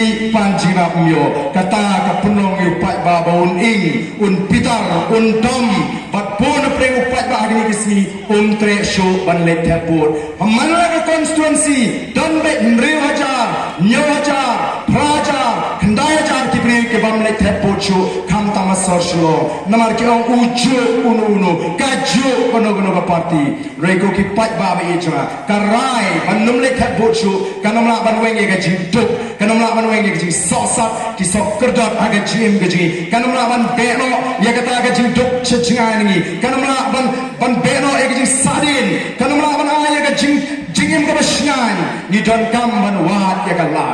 Panjina mio kata kapunong upat babaun ing pitar dom bat pun pre upat ba agni kisi tre show ban le thapur manla constituency don be mre hajar nyo hajar praja khandai hajar tipre ke bam le thapur chu kham tamasor shlo namar ke ong ujo uno kajo kono ka party rego ki pat ba be ejra karai banum le thapur chu kanamla ban wenge ga jintuk kanamla ban wenge ga sosat ki sok kerdot aga jim gaji kanamla ban beno ya kata aga jintuk chechingani kanamla ban beno aga jing sadin kanamla ban aya aga jingim ka basyan ni don kam ban wat ya kala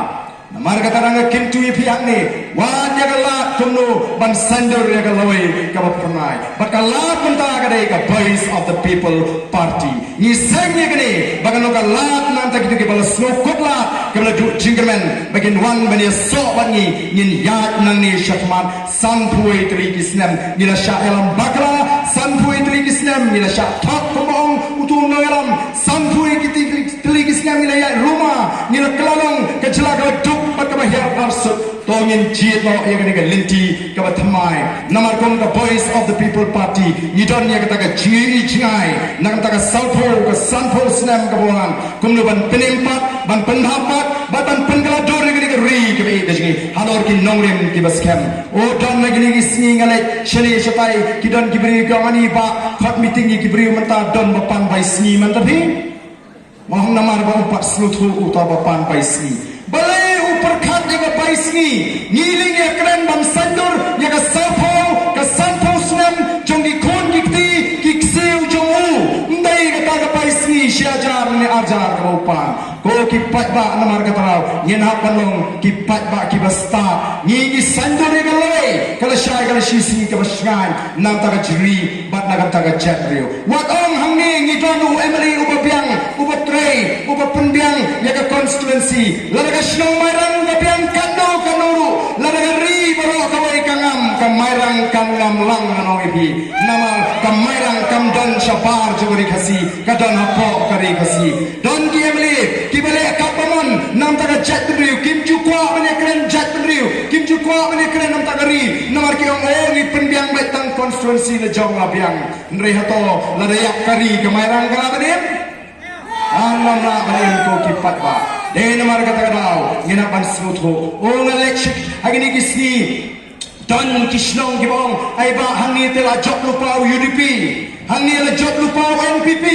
namar kata ranga kintu ipiang ni wat ya kala tumno ban sandur ya kaloi ka bapranai but kala punta aga dei ka voice of the people party ni sangye gani bagano ka lat nanta gitu ke bala snow kotla ke bala jinggerman bagin wan bani so bangi nin yat nang ni shatman sanpui tri kisnam ni la sha elam bakla sanpui tri kisnam ni la sha thak komong utu no elam sanpui tri kisnam ni la ya ruma ni la kalalong ke jela ka duk pat ka bahya arsut tongin jit no ya gani ka linti ka batmai namar kom ka voice of the people party ni don ya kata ka ji jingai nang ta ka salpur ka sanpur snam ka bohan kumno ban penimpat ban pendhapat ban pengala dor gani ka ri ka be gani halor ki nongrem ki baskem o don na gani ki singi ngale shali shatai ki don ki bri ka ani ba khat meeting ki bri manta don bapan bai singi man tapi mohon namar ba upat sluthu uta bapan bai singi balai upar khat ya bai singi ngiling ya kren bam sandur ya ka sanpo snam jongi kon dikti ki kseu jongu ndai ka ta bai singi syajar ni ajar ka upan ko ki pat ba namar ka tarau yen ha panong ki pat ba ki basta ni sandur ya galai kala syai kala sisi ka basngan nam ta ka jri bat na ka ta ka chatrio wat ong hangni ni donu emily ubabiang ubatrei ubapenbiang ya ka constituency lalaga snow marang gabiang kanuru lalaga ri baro kawai kangam kamairang kangam lang nano ibi nama kamairang kamdan shabar jogori khasi kadon hapo kari khasi don ki emily ki bale kapamon nam ta ka chatrio kim jukwa bane kren chatrio kim jukwa bane kren nam ta kari namar ki ong ni penbiang betang constituency le jong labiang nrei hato ladayak kari kamairang kalabadim alam na bane ko ki patba de namar kata kadau nginapan slutho o election agini kisni don kisnong gibong ay ba hangni tela job lupa UDP hangni la job lupa NPP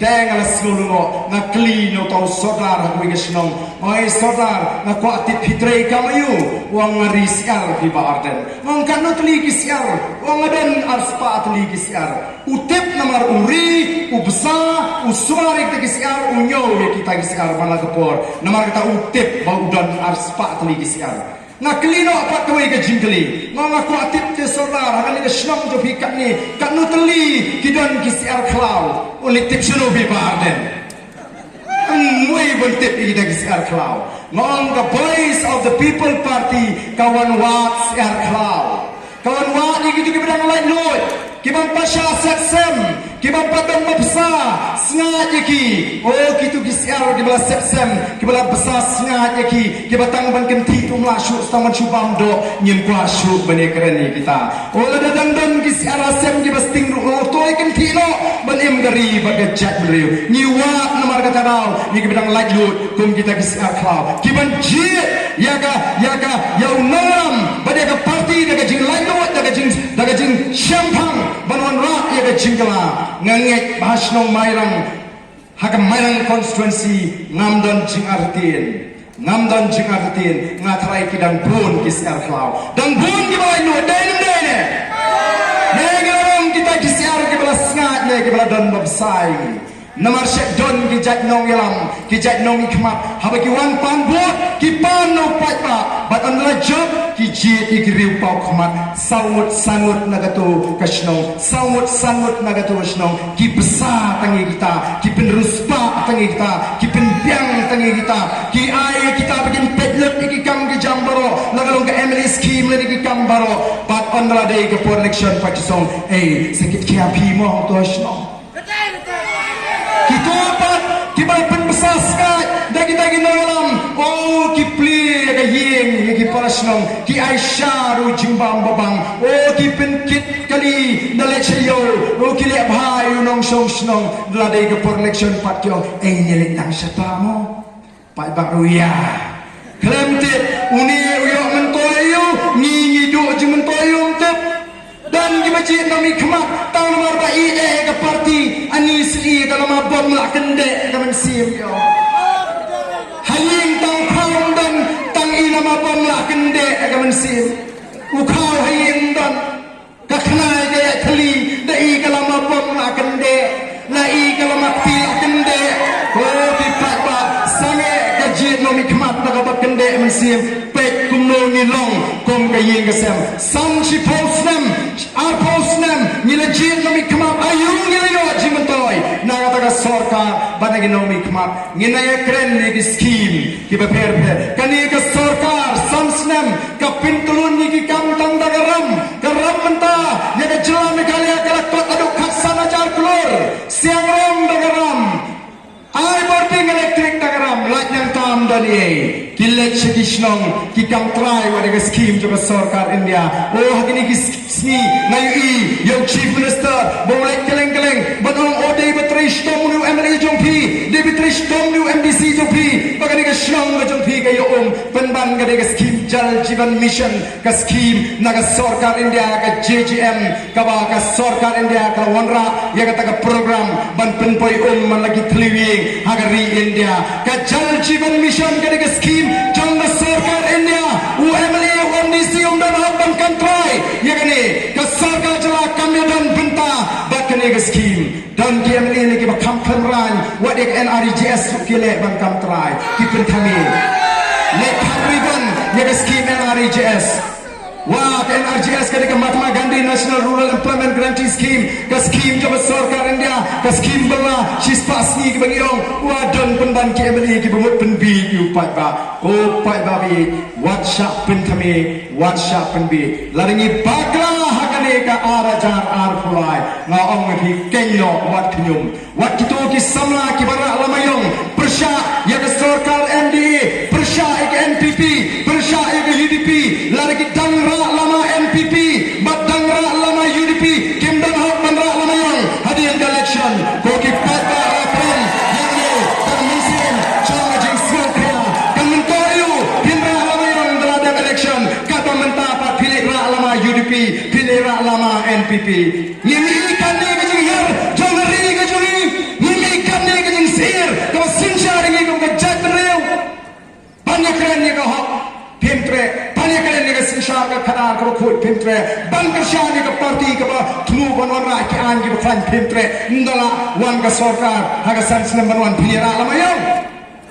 teng ala slulungo na klino tau sodar hangwi kisnong oi sodar na ko atit hitrei kamayu wang ngarisyar di Arden wang kanu tli kisyar wang adan arspa tli kisyar utip namar uri ubsa uswari te kisyar unyo ye kita kisyar bala kepor namar kata utip bau dan arspa tli kisyar nga klino apat kawai ka jingkli nga ko atip te solar hakan ni snong to fikat ni kanu teli kidon kisiar klau ulit tip suno bi Arden Mui bentik kita kisiar klau ngong the voice of the people party kawan wat siar klau kawan wat ni gitu kibedang lain lot kibang pasha seksem kibang padang mapsa sengaja ki oh gitu kisiar di belah seksem kibala besar sengaja ki kibatang ban kenti tu melasuk taman subam do nyim kuasuk bani kerani kita oh lada dandan kisiar asem di basting ru toy kenti lo banim gari bagajat beliau nyiwa namar kata dau ni kibedang lain lot kum kita kisiar klau kiban jit yaga ya unam bani ka parti daga jing lain lot daga jing syampang banwan rak yaga jingkala ngangek bahasnong mairang hakam mairang constituency ngamdon jingartin ngatrai kidang bun kisiar klau dan bun kibalai nu denem dene negerong kita kisiar kibala sengat ne kibala don babsai namar syek don kijat nong yalam kijat nong ikmat habaki wan pan bot kipan no patba bat on la job kiji ikriu pau khmat sangut nagato kasnong sangut nagato kasnong ki besar tangi kita ki peneruspa tangi kita ki penbiang tangi kita ki ai kita bikin pedlek ki kam ki jambaro lagalong ka MLA scheme le ki kambaro bat on la day ke for election pakisong sakit ki api mo to kasnong kita apa kibal pen besar sekali dagi nolam oh kipli yeng ki parasnong ki Aisyah ru jimbang babang o ki penkit kali dalet sayo o ki le bhai unong song snong dladai ke election pat kyo nyelit nang satamo pat baruya klemtit uni uyo mentoyo ngi do je mentoyo tep dan di masjid kami kemat tahun nomor baik ke parti Anis li dalam abang lah kendek kaman sim yo haying tang kaum dan tang ina abang lah kendek kaman sim ukau haying dan kaknai gaya kali dai kalam abang lah kendek lai kalam api lah kendek oh pipat ba sange kajit nomi kemat daga kendek kaman sim pek kumno nilong kom kayeng kesem sang si posnem posnem nilajit nomi kemat ayung nilayo jimentoy nagataga sorkar banagi nomi kemat nginaya keren ni skim ki beperpe kani ke sorkar samsnem ka pintulun ni ki kamtang dagaram karam menta ya ke jelam kali kala kot aduk khasana jar klor siang rom dagaram ai boarding elektrik dagaram laj yang tam dali kilet shikishnong ki kam try wadaga skim jo sorkar India oh hakini ki sni nayi yo chief minister boleh keleng-keleng batong ode betrish tomu MLA jongpi de betrish tomu MDC jongpi bagani ka shnong jongpi kayo penban ka de skim jal jivan mission ka skim naga sorkar India ka JGM ka ba ka sorkar India ka wanra ya ka taga program ban penpoi man lagi tliwing hagari India ka jal jivan mission ka de skim jong sorkar India UMLA MDC dan ban kantrai ya kani ka sorkar jala kami dan benta bakani ka skim dan KMLA lagi ba kampan ran wadik NRJS kile ban kantrai ki pentami le kamriban ya ka skim NRJS Wah, NRJS ketika Mahatma Gandhi National Rural Employment Guarantee Scheme, ke scheme coba sorkar India, ke scheme bela sispasni ke bangirong, wah dan penban KMLA ke bemut penbi upat ba, upat babi, WhatsApp pentami, WhatsApp penbi, laringi bakla hakane ka arajar arfulai, ngaong ngi kenyo wat kenyum, wat kitu ki samla ki bara lamayong, persya ya ke sorkar NDA, persya ke NPP, persya ke UDP, laringi dangra lama NPP, badangra lama UDP, kimdan hak bandra lama yang hadir election, koki pada akan yang ni termisin, jangan jeng siapa, kementoyu kimdan lama yang dalam election, kata mentapa pilih rak lama UDP, pilih rak lama NPP, ini ikan ni kejeng her, jangan rini kejeng ini ikan ni kejeng sir, kau sincere ini kau kejat beriu, banyak keren ni kau hak, pimtre. Sinsha ka khadar ko khoi pimtre bangkar shani ka party ka ba thnu banwan ra ki an ki fan pimtre ndala wan ka sarkar haga sansnem banwan phira lamayo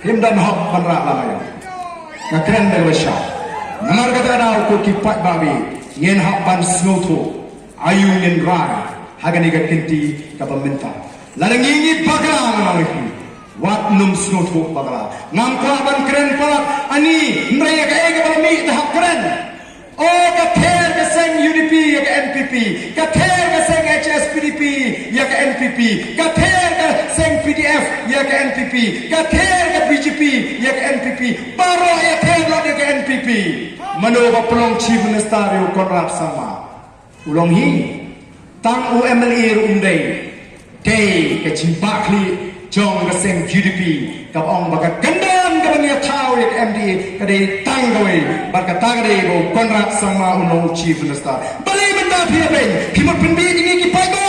himdan hok banra lamayo ka kren de washa namar ka da ko ki pat babi yen hak ban snotho ayu yen ra haga ni ka kinti ka paminta lalangi bagla ngalaki wat num snotho bagla ngam ko ban kren palak ani mraya ka ega balmi hak kren oh kather ka seng UDP ya ka NPP kather ka seng HSPDP ya ka NPP kather ka seng PDF ya ka NPP kather ka BJP ya ka NPP baro ya ther lo ya ka NPP mano ba pelong chief minister yo Konrad sama ulong hi tang UMLA rumdai day ka chimbakli jong ka seng UDP ka ong ba ka gandam ka bang tau ya MDA ka dei tang gawe bar ka tang dei go Konrad sama uno chief minister bali benda phia ben khimot pen bi ni ki pai ba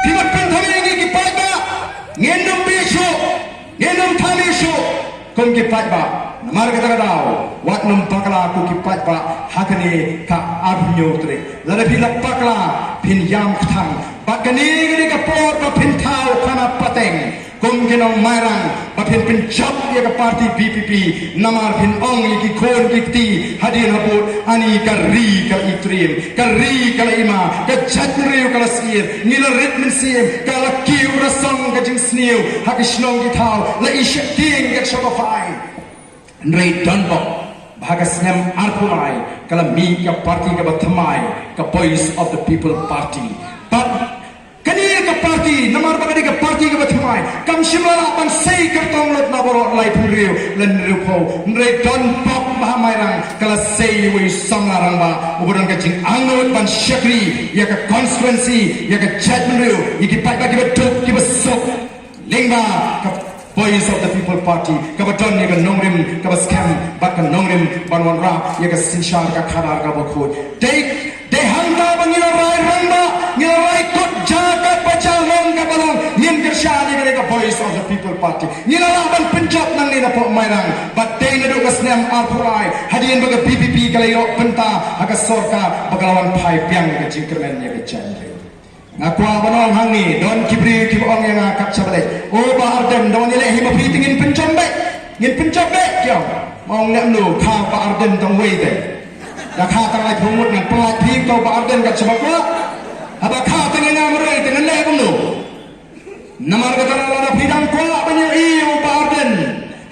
khimot pen thame ni ki pai ba ngendom bi sho ngendom thame sho kom ki pai ba namar ka dau wat num pakla ku ki pai ba hakane ka abnyo tre lada phi la pakla phin yam thang bakani ni ka por ka phin thau khana pateng kum kenong mairang bapin pin chap ya ka party BPP namar pin ong iki khon kiti hadir habut ani kari ka itrim kari ka ima ka chatri ka lasir nila ritmen sim ka la kiu rasong ka jing sniu hakishnong ki thau la ishaking ka shopify nrei donbok bhagasnem arpulai kala mi ka party ka bathamai ka voice of the people party but kani ka party namar bagani ka party ka bathmai kam simlala ban sei kertong lot na borok lai puriu len rupo nre don pop bahamairang kala sei wi samlarang ba uburan kacing angot ban syakri ya ka constituency ya ka judgment iki pai bagi betul ki besok lengba ka Voice of the People Party kabadon ya ka nongrim ka scam bak ka nongrim banwan ra ya ka sinshar ka khadar ka bokhod de hangta bangila rai ramba ngila rai kot jaga pacalon ka balong ngin kershani ka Voice of the People Party ngila laban Punjab nang ni na po mairang but day na do ka snam arpurai hadian baga PPP kalayo penta aga sorka bagalawan phai piang ka jingkermen ya ka chandre ngakwa banong hangi don kibri kibong yang akap sabale o ba arden don ile hima pitingin pencombe ngin pencombe kyo mong ngam no kha ba arden tong wei de da kha tang lai phumut ngan plat thi to ba arden ka sabakwa aba kha tang ngam rei tang le kom no namar ka tara la bidang kwa banyo i o ba arden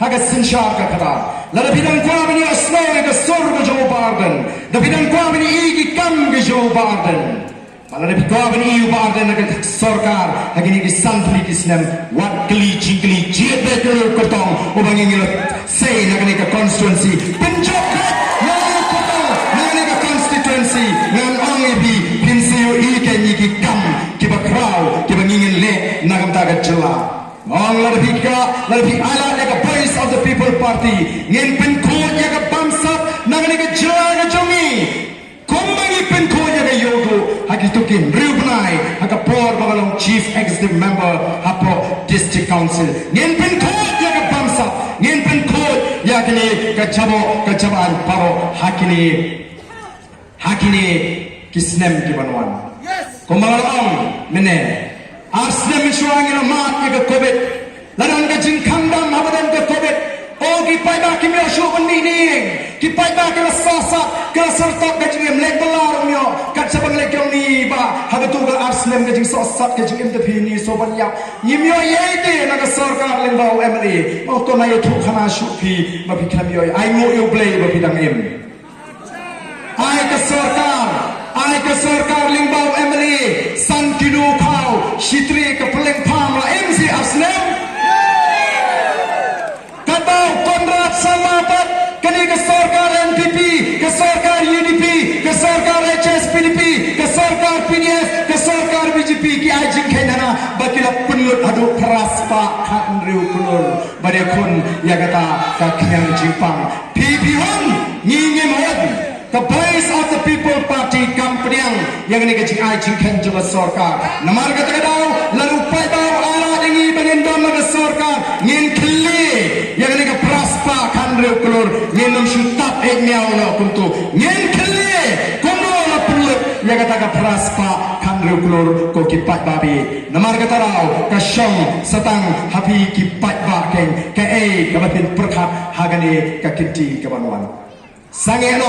haga sinshar ka kata la bidang kwa banyo asno ka sor ka jo ba arden da bidang kwa banyo i ki kam ka jo ba arden Pala nabi kau bani ubah dan negara sorkar lagi ni kisantri kisnem wat keli jingkeli jiat betul kertong ubang yang ngilut say negara constituency Punjab yang kertong negara constituency dengan orang ibi pinsio ikan iki kam kiba kraw kiba ngingin le nagam tagat jela orang lebih ala negara Voice of the People Party ngin penkut yang bamsap negara jela ngajongi kumbangi penkut yang yogo Hakitukin Rubnai Haka Por Bagalong Chief Executive Member Hapo District Council Ngin Pen Kod Yaga Bamsa Ngin Pen Kod Yakini Kajabaan Paro Hakini Kisnem Kibanwan Kumbagalong Mene Arsnem Mishuangin Amat Yaga Kobit Ladan Ka Jinkandam Habadan Ka Kobit O Kipai Ba Kimi Asho Bani Kipai Ba Kala Sasa Kala Sartok Ka Jingim Lek Balar Myo Sabang lekyong ni ba habatu gal arslem gajing sosat gajing MTP ni soban yak yimyo yede naga sarkar lembau MLA mau to na yo thuk khana shupi ma bikram yo ai ngo yo blay ba bidang em ai ka sarkar lembau MLA san kidu khau shitri ka peleng pham la MC arslem kabau konrad samapat kani ka sarkar MPP ka sarkar UDP ka sarkar HSPDP ka sarkar PDS ka sarkar BJP ki ajing khenana bakila punlut adu praspa khan riu kulur bariakun yagata ka khyang jipang PPHon ngingim hod the Voice of the People Party kampanyang yang ni ka ajing khen juga sarkar namar ka tagadaw lalu pai daw ala dingi banindom na sarkar ngin khli yang ni ka praspa khan riu kulur ngin shutap ek miao na kuntu ngin khli yang kata praspa kan rukulur ko kipat babi namar kata rau kasyong setang hapi kipat bakeng ke kabatin perkhat hagani ka kinti kabanwan sangeno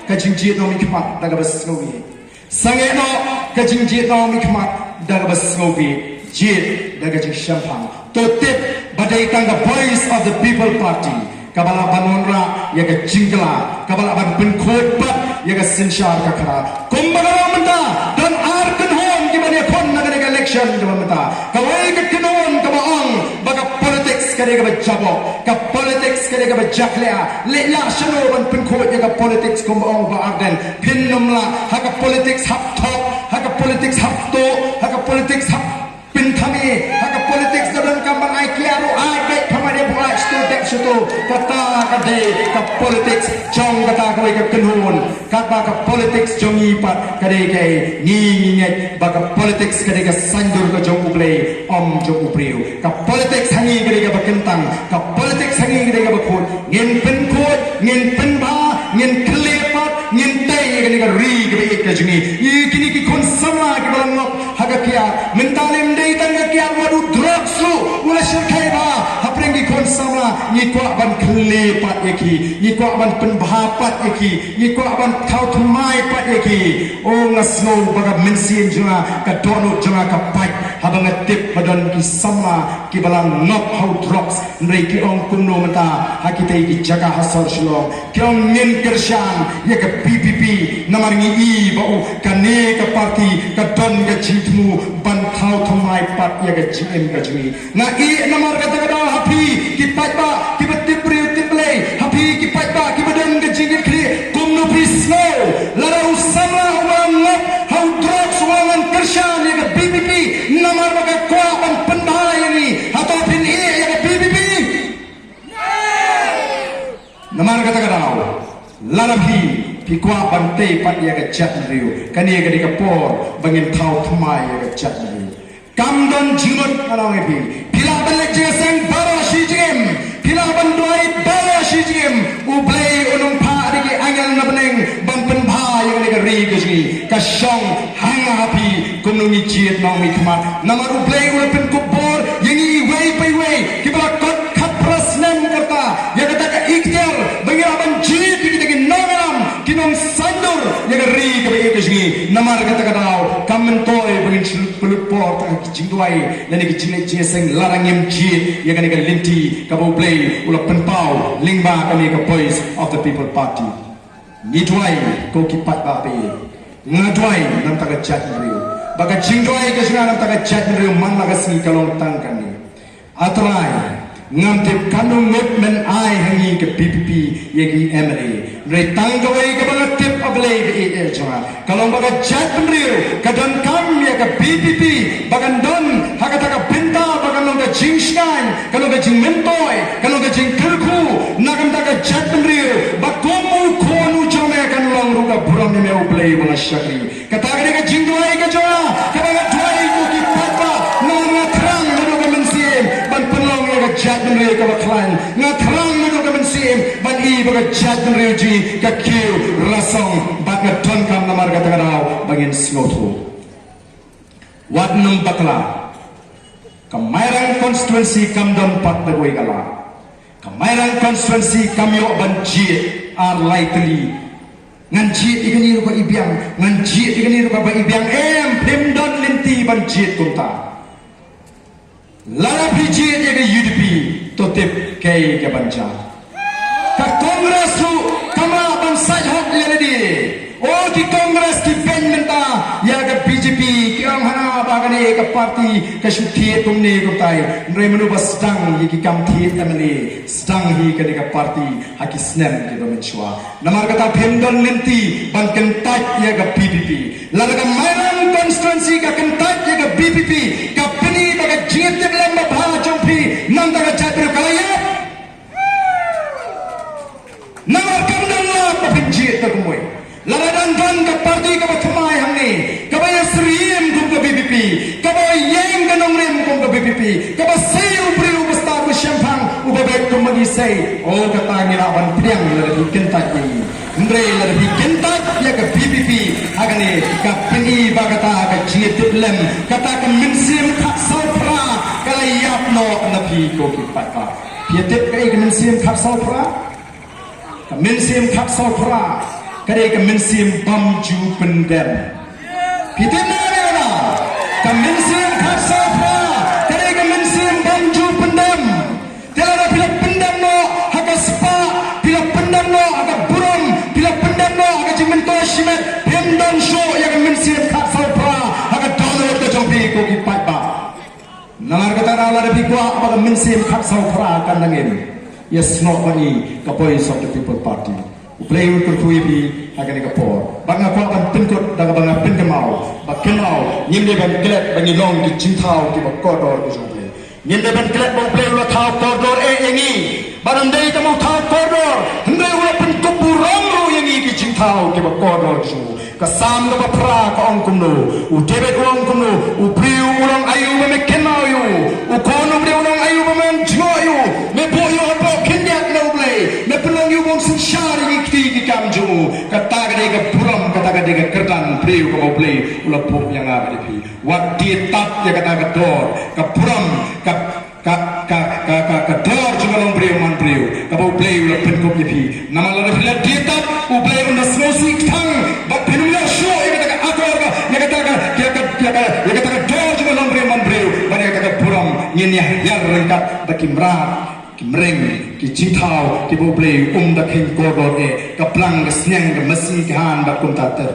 ka jingjit no mikmat daga basnobi sangeno ka jingjit no mikmat daga basnobi jit daga jingshampang totip badai tangga Voice of the People Party kabala banonra yaga jingla kabala ban penkot bat yaga sinshar kakara kumbagala menta dan arkan hon gimana kon naga election gimana menta kawai ke kenon kabaong baga politics kare ga jabo ka politics kare ga jaklea le la shano ban penkot yaga politics kumbaong ba arden pinnumla haka politics hap top haka politics hap to haka politics hap pinthami haka politics dalam kambang ai kiaru ai baik pamade buat student situ kata kade ka politics jong kata ko ka kenhun kata ka politics jong ipat kade ke nginget baka politics kade ka sanjur ka jong uplay om jong upriu ka politics hangi kade ka bakentang ka politics hangi kade ka bakut ngin penkut ngin penba ngin klepat ngin tay kade ka ri kade ka jingi ikini ki kon sama ki balang haga kia mentalem dei tangga kia wadu drugs lu ula syirkai ba haprengi kon sama ni kwa ban klepat eki ni kwa ban penbahapat eki ni kwa ban kau tumai pat eki o ngasno baga mensin junga ka dono junga ka pai habang tip badan ki sama ki balang ngop how drugs nrei ki ong kumno mata hakite ki jaga hasar shlo ki ong ngin kershan ya ka PPP namar ngi i ba o ka ne ka party ka don ka jitmu ban kau tumai pat ya ke GM ke jui nga I namar kata kata happy kipat ba kibetip priu tiplay happy kipat ba kibadan ke jingit kri kumnu prisno lara usama umangat how drugs umangan kershan ya ke BBP namar ba kwa ban penbahaya ni atau pin ya ke BBP namar kata kata lalabi pikwa bante pat ya ke chat riu kani ya ke dikapor bangin thau thmai ya ke chat riu kamdon jingot anong epi pila balik jeseng bara shijim pila bandoi bara shijim ublay unong pa diki angel na beneng bampen bha ya ke ri ke ji ka shong hanga happy kumnungi jiet nong mi khmat namar ublay ulepen kubor yengi way by way kibla kot khat prasnem karta ya kata ka ikhtiar bangin aban jiet diki nongalam kinong sandur ya ke ri ke ke ji namar kata kadau kamentoy bangin pelut por tang kijing duai lani kijing jeseng larangim jiet ya kan ke linti ka bo play ula penpau lingba kami ke voice of the people party ni duai ko kipat ba pe ngaduai nam ta ka chat riu baga jing duai ke sina nam ta ka chat riu man la ka si kalong tang kan ni atrai ngam te kanung ngot men ai hangi ke PPP yegi MLA re tang gawai ke bang tip ablay ke jama kalong baga chat riu kadon kam ya ke PPP bagan don hakata ka pinta bagan long ka jing skan kalong ka jing mentoy kalong ka jing kerku nagam ta ka chat riu bakomu khonu jame kan long ru ka buram ni me ablay bang shakri kata ka jing duai ka jama ka baga duai ko ki patwa nong thrang ru ka mensim ban penlong ya ka chat riu ka baklan nga thrang ru ka mensim ban I baga chat riu ji ka kiu rasong bat nga ton kam namar kata kadau bangin slotu wat nung bakla Kemairang constituency kamdon pat dagoi kala Kemairang constituency kamyo banjit are likely ngan jit igani ru ka ibiang ngan jit igani ru ka ba ibiang pemdon linti banjit kunta lara pijit ya ke UDP totip kay ke banja ka kongres tu kama bansai hok ledi oh di kongres ki penmenta ya ke BJP ki ang hana bagane ke parti ke syuti tumne kutai nrai menu basdang ye ki kam thi MLA sedang hi ke ka parti haki snem ke do menchwa namar kata phemdon linti ban kentat ya ke PPP lara ka mainan constituency ka kentat ya ke BPP ka pini baga jiet te lamba bha jompi nanda ka chadru kalaya namar kamdan la pa jiet ta kumoi lara dan ka parti ka bathmai hamne ka ba sriem kum ka BPP ka ba yeng ka nongrem kum ka BPP ka ba sayu pri ubasta ko syampang ubabek kum magi say oh kata ngira ban priang lara di kentat ni ndre lara di kentat ya ka BPP agane ka pini ba kata ka jiet lem kata ka minsim khak saupra kala yap no na phi ko ki patpa pietep ka ik minsim khak saupra ka minsim khak saupra kadai ka minsim bamju pendem pietep na na ka minsim khak saupra kadai ka minsim bamju pendem tela pila pendem no haka spa pila pendem no haka burum pila pendem no haka jimento shimet pendem show ya ka minsim khak saupra haka download ka jompi ko ki patpa namar kata rala repi kwa apa minsim khak saupra kan langin yes not money ka voice of the people party play untuk tuibi akan ikapor banga kwa ban pinkot daga banga pinkemau bakemau nyimde ban klet bangi long di cintau ki bakodor ko jomple nyimde ban klet bang play ula thau koridor engi barandai tamu thau koridor ndai ula pinkop burong ru yengi ki cintau ki bakodor ju kasam ga bapra ka ong kumno u debet ong kumno u priu ulang ayu me kenau yu u kono priu ulang ayu me joyu me boyo bo kenyak no play me pelong yu bong sin shari ki kamju kata gade ke buram kata gade ke kerdan priu ko play ula pop yang ada di wat ditap ya kata ke dor ke buram ka dor juga long priu man priu ka bo play ula pen ko pi nama la bila ditap u play unda snow sweet thang ba penumya show ya kata agor ya kata ka dor juga long priu man priu ba ya kata buram nyen ya rengkat ba kimrat kimreng ki cintau ki boble da king kodor e ka plang ka snyang ka masi ka han ba kunta ter